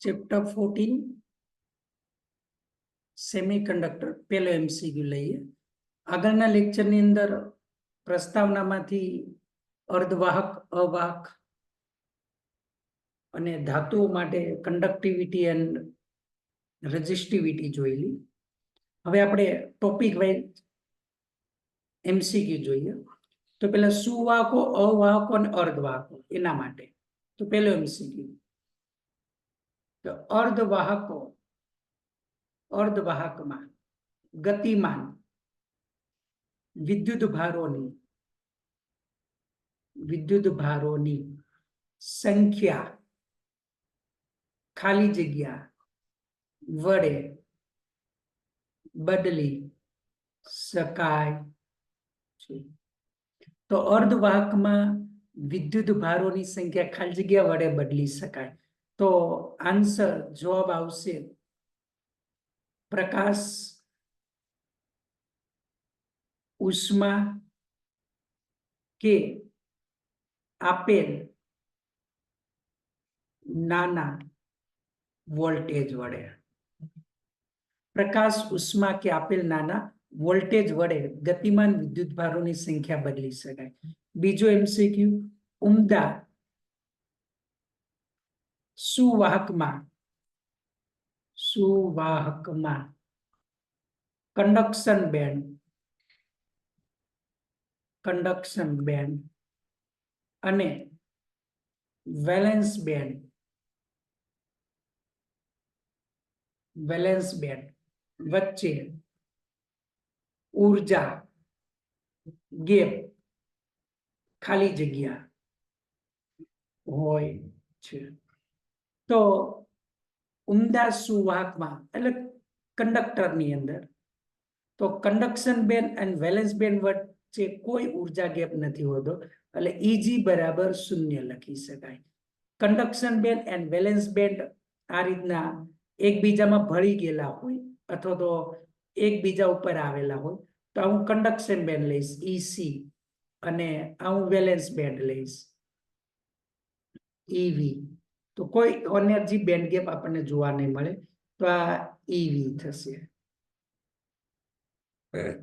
Chapter 14 semiconductor પહેલો MCQ લઈએ. આગળના લેક્ચરની અંદર પ્રસ્તાવનામાંથી અર્ધવાહક, અવાહક અને ધાતુઓ માટે કન્ડક્ટિવિટી એન્ડ રેઝિસ્ટિવિટી જોયેલી. હવે આપણે ટોપિક વાઇઝ એમસીક્યુ જોઈએ. તો પેલા સુવાહકો, અવાહકો અને અર્ધવાહકો એના માટે. તો પેલો એમસીક્યુ, તો અર્ધવાહકમાં ગતિમાન વિદ્યુત ભારોની સંખ્યા ખાલી જગ્યા વડે બદલી શકાય છે. તો અર્ધવાહકમાં વિદ્યુત ભારોની સંખ્યા ખાલી જગ્યા વડે બદલી શકાય. તો આન્સર જવાબ આવશે પ્રકાશ, ઉષ્મા કે આપેલ નાના વોલ્ટેજ વડે. પ્રકાશ, ઉષ્મા કે આપેલ નાના વોલ્ટેજ વડે ગતિમાન વિદ્યુત ભારોની સંખ્યા બદલી શકાય. બીજો એમસીક્યુ, ઉમદા સુવાહકમાં કન્ડક્શન બેન્ડ અને વેલેન્સ બેન્ડ વચ્ચે ઉર્જા ગેપ ખાલી જગ્યા હોય છે. તો ઉમદા સુવાહકમાં એટલે કંડક્ટરની અંદર તો કન્ડક્શન બેન્ડ અને વેલેન્સ બેન્ડ વચ્ચે કોઈ ઉર્જા ગેપ નથી હોતો, એટલે ઈજી બરાબર 0 લખી શકાય. Conduction brand and valence band આ રીતના એકબીજામાં ભળી ગયેલા હોય અથવા તો એકબીજા ઉપર આવેલા હોય તો હું કન્ડક્શન બેન્ડ લઈશ ઈસી અને હું વેલેન્સ બેન્ડ લઈશ ઈવી. તો કોઈ એનર્જી બેન્ડ ગેપ આપણને જોવા નહીં મળે, તો આ ઈવી થશે.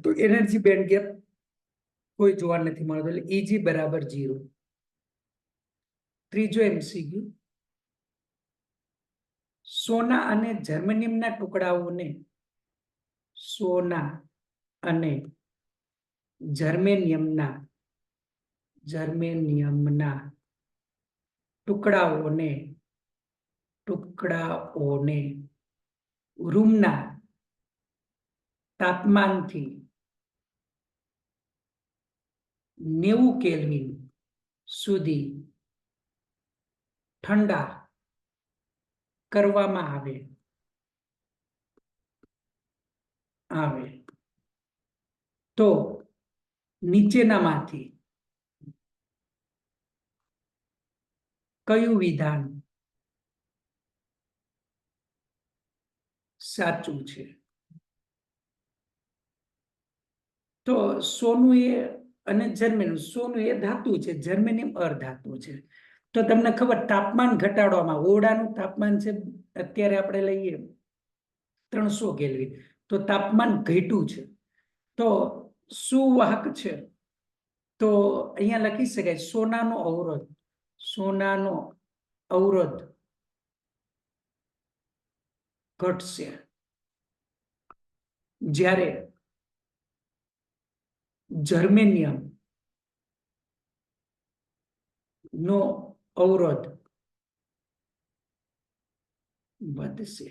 તો એનર્જી બેન્ડ ગેપ કોઈ જોવા નથી મળતો, એટલે ઈજી બરાબર 0. ત્રીજો એમસીક્યુ, સોના અને જર્મેનિયમના ટુકડાઓને રૂમના તાપમાનથી 90 કેલ્વિન સુધી ઠંડા કરવામાં આવે તો નીચેનામાંથી કયું વિધાન સાચું છે? તો સોનું અને જર્મેનિયમ, સોનું એ ધાતુ છે, જર્મેનિયમ અર્ધાતુ છે. તો તમને ખબર તાપમાન ઘટાડવામાં, ઓરડાનું તાપમાન છે અત્યારે આપણે લઈએ 300 કેલ્વિન, તો તાપમાન ઘટ્યું છે તો સુવાહક છે. તો અહીંયા લખી શકાય સોનાનો અવરોધ ઘટશે જ્યારે જર્મેનિયમ નો અવરોધ વધશે.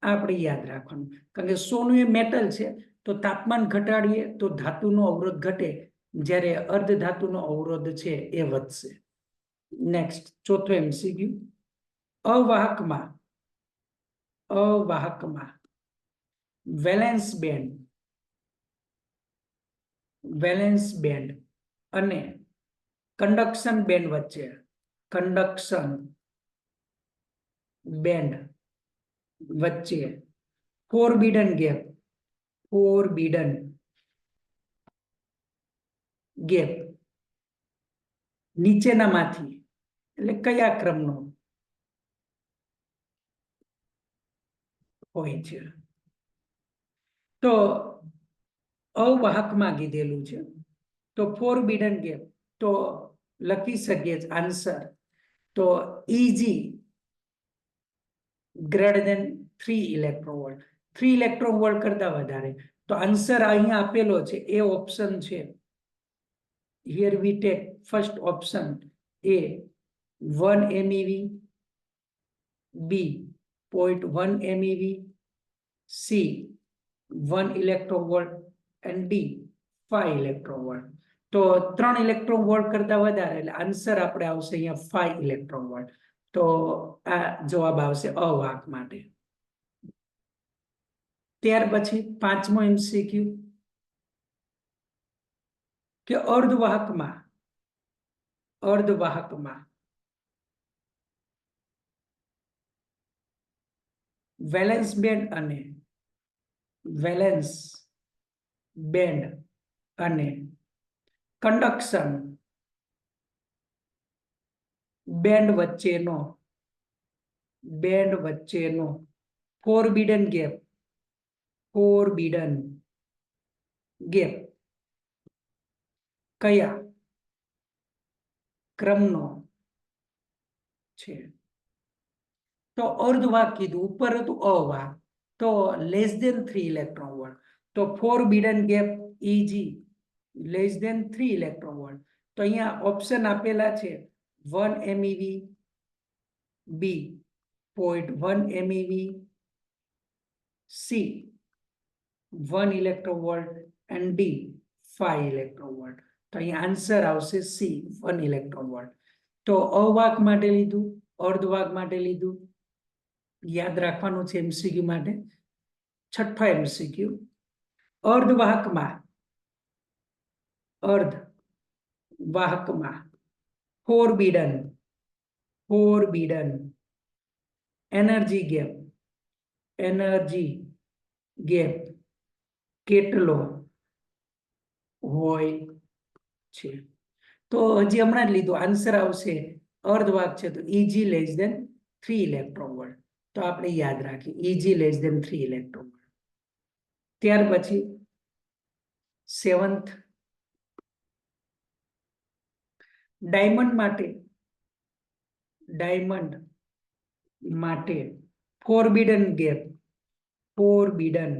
આપણે યાદ રાખવાનું, કારણ કે સોનું એ મેટલ છે તો તાપમાન ઘટાડીએ તો ધાતુનો અવરોધ ઘટે, જ્યારે અર્ધ ધાતુનો અવરોધ છે એ વધશે. નેક્સ્ટ, ચોથો એમસીક્યુ, અવાહકમાં વેલેન્સ બેન્ડ અને કન્ડક્શન બેન્ડ વચ્ચે ફોરબીડન ગેપ નીચેનામાંથી એટલે કયા ક્રમનો હોય છે. તો અવાહકમાં કીધેલું છે. તો ફોરબિડન ગેપ તો લખી શકીએ આન્સર. તો Eg greater than 3 electron volt, 3 electron volt કરતા વધારે. તો આન્સર અહીંયા આપેલો છે, એ ઓપ્શન છે. Here we take first option A 1 MeV, B 0.1 MeV, C 1 electron volt and D 5 electron volt. તો 3 ઇલેક્ટ્રોન વોલ્ટ કરતા વધારે એટલે આન્સર આપણે આવશે અહીંયા 5 ઇલેક્ટ્રોન વોલ્ટ. તો આ જવાબ આવશે અવાહક માટે. ત્યાર પછી 5મો MCQ કે અર્ધવાહકમાં વેલેન્સ બેન્ડ અને કંડક્શન બેન્ડ વચ્ચેનો ફોરબિડન ગેપ કયા ક્રમનો છે? તો અર્ધવાહક કીધું, ઉપર હતું અવાહક. તો લેસ દેન 3 ઇલેક્ટ્રોન વોલ્ટ. તો forbidden gap Eg less than 3 electron volt. તો અહીંયા ઓપ્શન આપેલા છે 1 MeV, B 0.1 MeV, C 1 electron volt and D 5 electron volt. તો અહીંયા આન્સર આવશે C 1 electron volt. તો અવાહક માટે લીધું, અર્ધવાહક માટે લીધું. યાદ રાખવાનું છે MCQ માટે. 6ઠો MCQ અર્ધવાહકમાં ફોરબિડન એનર્જી ગેપ કેટલો હોય છે? તો હજી હમણાં જ લીધું, આન્સર આવશે અર્ધવાહક છે તો Eg less than 3 electron volt. તો આપણે યાદ રાખીએ Eg less than 3 electron volt. ત્યાર પછી 7th ડાયમંડ માટે ફોરબિડન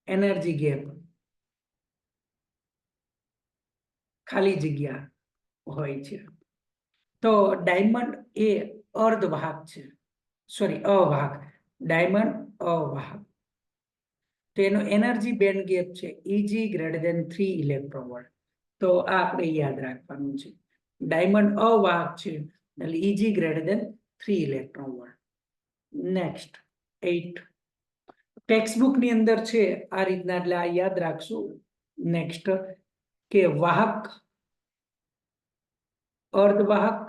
એનર્જી ગેપ ખાલી જગ્યા હોય છે. તો ડાયમંડ એ અર્ધવાહક છે, અવાહક. ડાયમંડ અવાહક. તો એનો એનર્જી બેન્ડ ગેપ છે Eg greater than 3 electron volt. તો આ આપણે યાદ રાખવાનું છે. ડાયમંડ અવાહક છે એટલે Eg greater than 3 electron volt. Next 8 text book ની અંદર છે આ રીતના, એટલે આ યાદ રાખશું. નેક્સ્ટ કે વાહક, અર્ધવાહક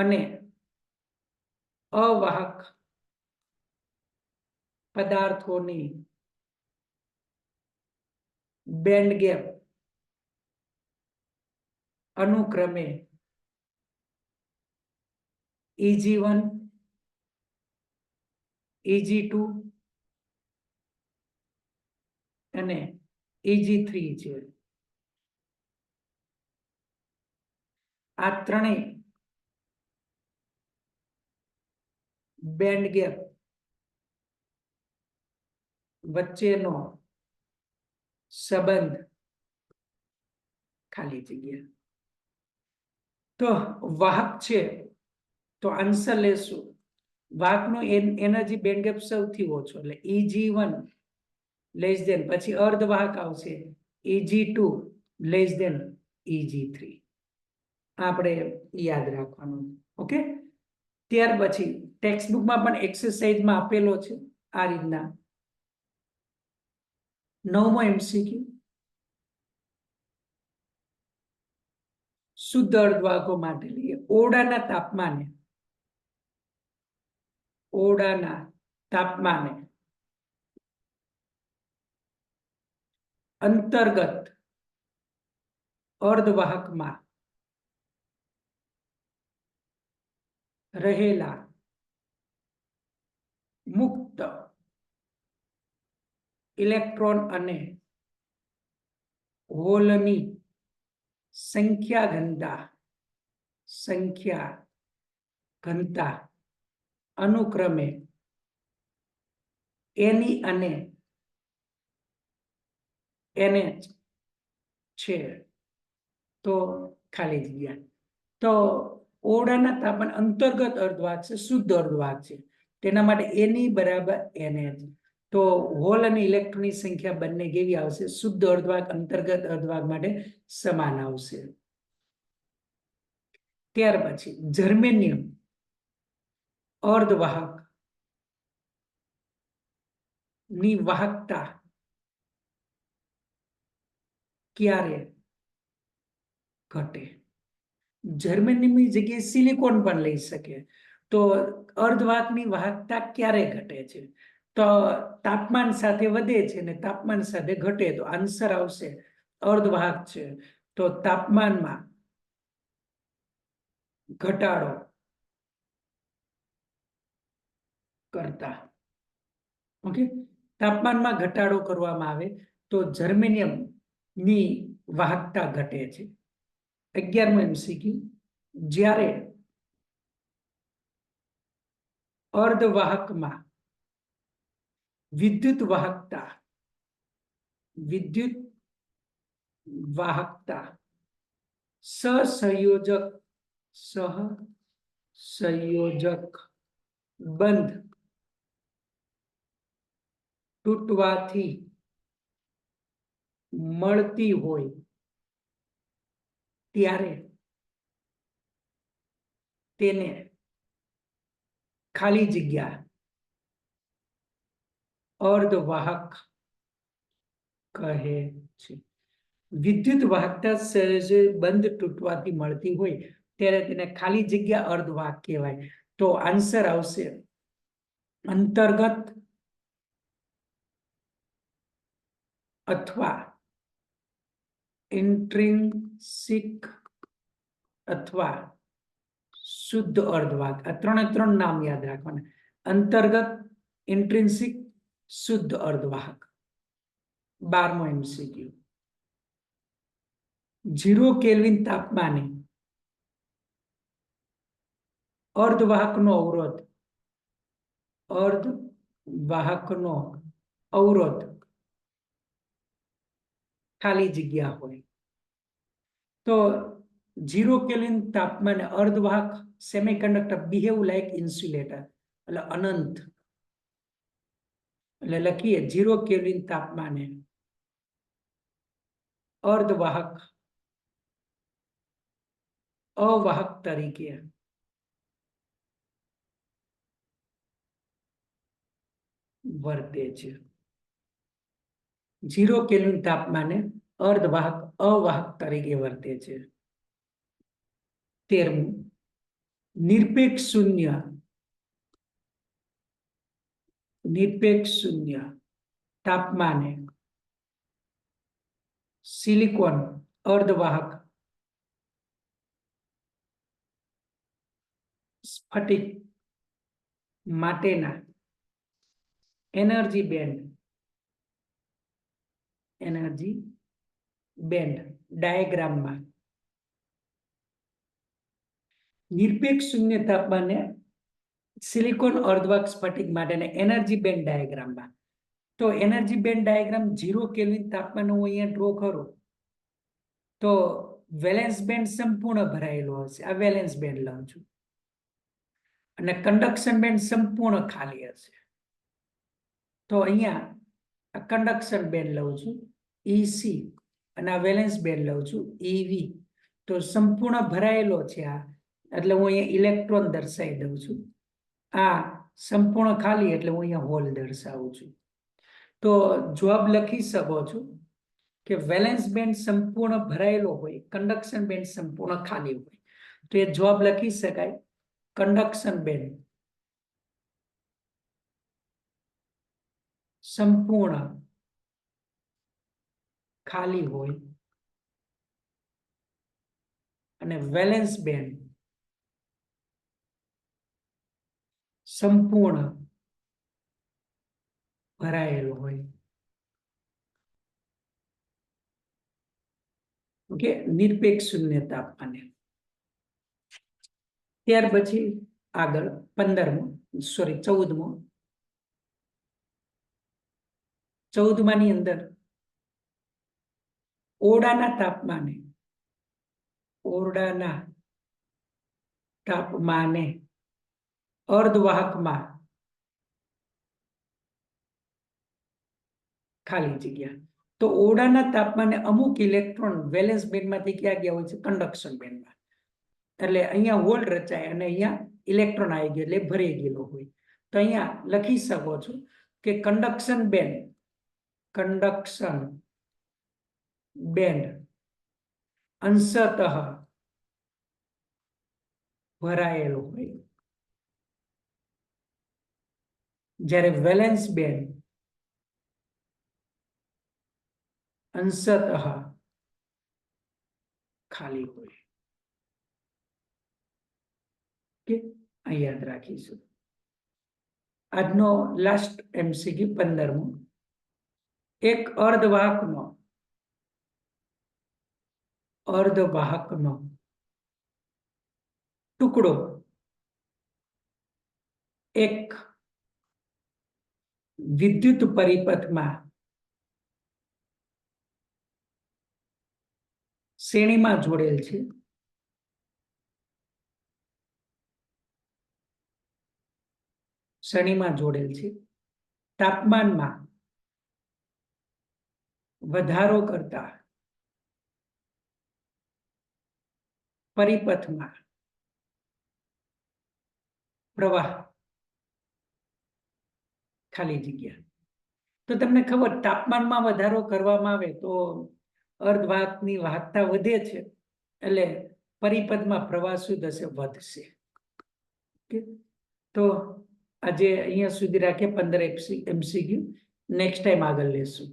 અને અવાહક પદાર્થોની બેન્ડ ગેપ અનુક્રમે Eg1, Eg2 અને Eg3 છે. આ ત્રણેય બેન્ડ ગેપ વચ્ચેનો સંબંધ ખાલી જગ્યા. તો વાહક છે તો આન્સર લેશું. વાહકનો એનર્જી બેન્ડ ગેપ સૌથી ઓછો એટલે Eg1 લેસ દેન, પછી અર્ધવાહક આવશે Eg2 લેસ દેન Eg3. આપણે યાદ રાખવાનું. ઓકે. ત્યાર પછી ટેક્સ્ટ બુકમાં પણ એક્સરસાઇઝમાં આપેલો છે આ રીતના. 9મો MCQ શુદ્ધ અર્ધવાહકો માટે લઈએ. ઓરડાના તાપમાને અંતર્ગત અર્ધવાહકમાં રહેલા મુક્ત ઇલેક્ટ્રોન અને હોલની સંખ્યા ઘનતા અનુક્રમે એની અને NH છે તો ખાલી જગ્યા. તો ઓરડાના તાપમાન અંતર્ગત અર્ધવાહક છે, શુદ્ધ અર્ધવાહક છે, તેના માટે એની બરાબર NH. તો હોલ અને ઇલેક્ટ્રોનની સંખ્યા બંને કેવી આવશે? શુદ્ધ અર્ધવાહક અંતર્ગત અર્ધવાહક માટે સમાન આવશે. ત્યાર પછી જર્મેનિયમ અર્ધવાહક ની વાહકતા ક્યારે ઘટે? જર્મેનિયમની જગ્યાએ સિલિકોન પણ લઈ શકે. તો અર્ધવાહકની વાહકતા ક્યારે ઘટે છે? તો તાપમાન સાથે વધે છે અને તાપમાન સાથે ઘટે. તો આન્સર આવશે અર્ધવાહક છે તો તાપમાનમાં ઘટાડો કરતા, ઓકે, તાપમાનમાં ઘટાડો કરવામાં આવે તો જર્મેનિયમ ની વાહકતા ઘટે છે. 11મો MCQ, જ્યારે અર્ધવાહકમાં વિદ્યુત વાહકતા સહસંયોજક બંધ તૂટવાથી મળતી હોય ત્યારે તેને ખાલી જગ્યા અર્ધવાહક કહે છે. વિદ્યુત વાહકતા સહેજે બંધ તૂટવાથી મળતી હોય ત્યારે તેને ખાલી જગ્યા અર્ધવાહક કહેવાય. તો આન્સર આવશે અંતર્ગત અથવા ઇન્ટ્રિન્સિક અથવા શુદ્ધ અર્ધવાહક. આ ત્રણ નામ યાદ રાખવાના: અંતર્ગત, ઇન્ટ્રિન્સિક, શુદ્ધ અર્ધવાહક. 12મો MCQ, 0 કેલ્વિન તાપમાને અર્ધવાહકનો અવરોધ ખાલી જગ્યા હોય. તો 0 કેલ્વિન તાપમાને અર્ધવાહક સેમિકન્ડક્ટર બિહેવ લાઈક ઇન્સ્યુલેટર, એટલે અનંત. એટલે લખીએ 0 કેલ્વિન તાપમાને અર્ધવાહક અવાહક તરીકે વર્તે છે. 0 કેલ્વિન તાપમાને અર્ધવાહક અવાહક તરીકે વર્તે છે. 13મું, નિરપેક્ષ શૂન્ય તાપમાને સિલિકોન અર્ધવાહક સ્ફટિક માટેના એનર્જી બેન્ડ ડાયાગ્રામમાં નિરપેક્ષ શૂન્ય તાપમાને સિલિકોન અર્ધવાહક સ્ફટિક માટેના એનર્જી બેન્ડ ડાયાગ્રામમાં. તો એનર્જી બેન્ડ ડાયાગ્રામ 0 કેલ્વિન તાપમાન હું અહીંયા ડ્રો કરું તો વેલેન્સ બેન્ડ સંપૂર્ણ ભરાયેલો હશે. આ વેલેન્સ બેન્ડ લઉં છું અને કન્ડક્શન બેન્ડ સંપૂર્ણ ખાલી હશે. તો અહીંયા આ કન્ડક્શન બેન્ડ લઉં છું EC અને આ વેલેન્સ બેન્ડ લઉં છું EV. તો સંપૂર્ણ ભરાયેલો છે આ, એટલે હું અહીંયા ઇલેક્ટ્રોન દર્શાવી દઉં છું. આ સંપૂર્ણ ખાલી એટલે હું અહીંયા હોલ દર્શાવું છું. તો જવાબ લખી શકો છો કે વેલેન્સ બેન્ડ સંપૂર્ણ ભરાયેલો હોય, કન્ડક્શન બેન્ડ સંપૂર્ણ ખાલી હોય. તો એ જવાબ લખી શકાય કન્ડક્શન બેન્ડ સંપૂર્ણ ખાલી હોય અને વેલેન્સ બેન્ડ સંપૂર્ણ ભરાયેલો હોય. ઓકે, નિરપેક્ષ શૂન્ય તાપમાને. ત્યાર પછી આગળ 15મો, સોરી 14મો. 14માની અંદર ઓરડાના તાપમાને, ઓરડાના તાપમાને અર્ધવાહકમાં ખાલી જગ્યા. તો ઓરડાના તાપમાને અમુક ઇલેક્ટ્રોન વેલેન્સ બેન્ડમાંથી ક્યાં ગયા હોય છે? કન્ડક્શન બેન્ડમાં. એટલે અહીંયા હોલ રચાય અને અહીંયા ઇલેક્ટ્રોન આવી ગયો એટલે ભરી ગયેલો હોય. તો અહીંયા લખી શકો છો કે કન્ડક્શન બેન્ડ અંશતઃ ભરાયેલો હોય, જ્યારે વેલેન્સ બેન્ડ અંશતઃ ખાલી હોય. કે આ યાદ રાખીશું. આજનો લાસ્ટ MCQ 15મો. એક અર્ધવાહકનો ટુકડો એક વિદ્યુત પરિપથમાં શ્રેણીમાં જોડેલ છે. તાપમાનમાં વધારો કરતા પરિપથમાં પ્રવાહ ખાલી જગ્યા. તો તમને ખબર, તાપમાનમાં વધારો કરવામાં આવે તો અર્ધવાહકની વાહકતા વધે છે, એટલે પરિપથમાં પ્રવાહ શું થશે? વધશે. તો આજે અહીંયા સુધી રાખીએ 15 MCQ. નેક્સ્ટ ટાઈમ આગળ લેશું.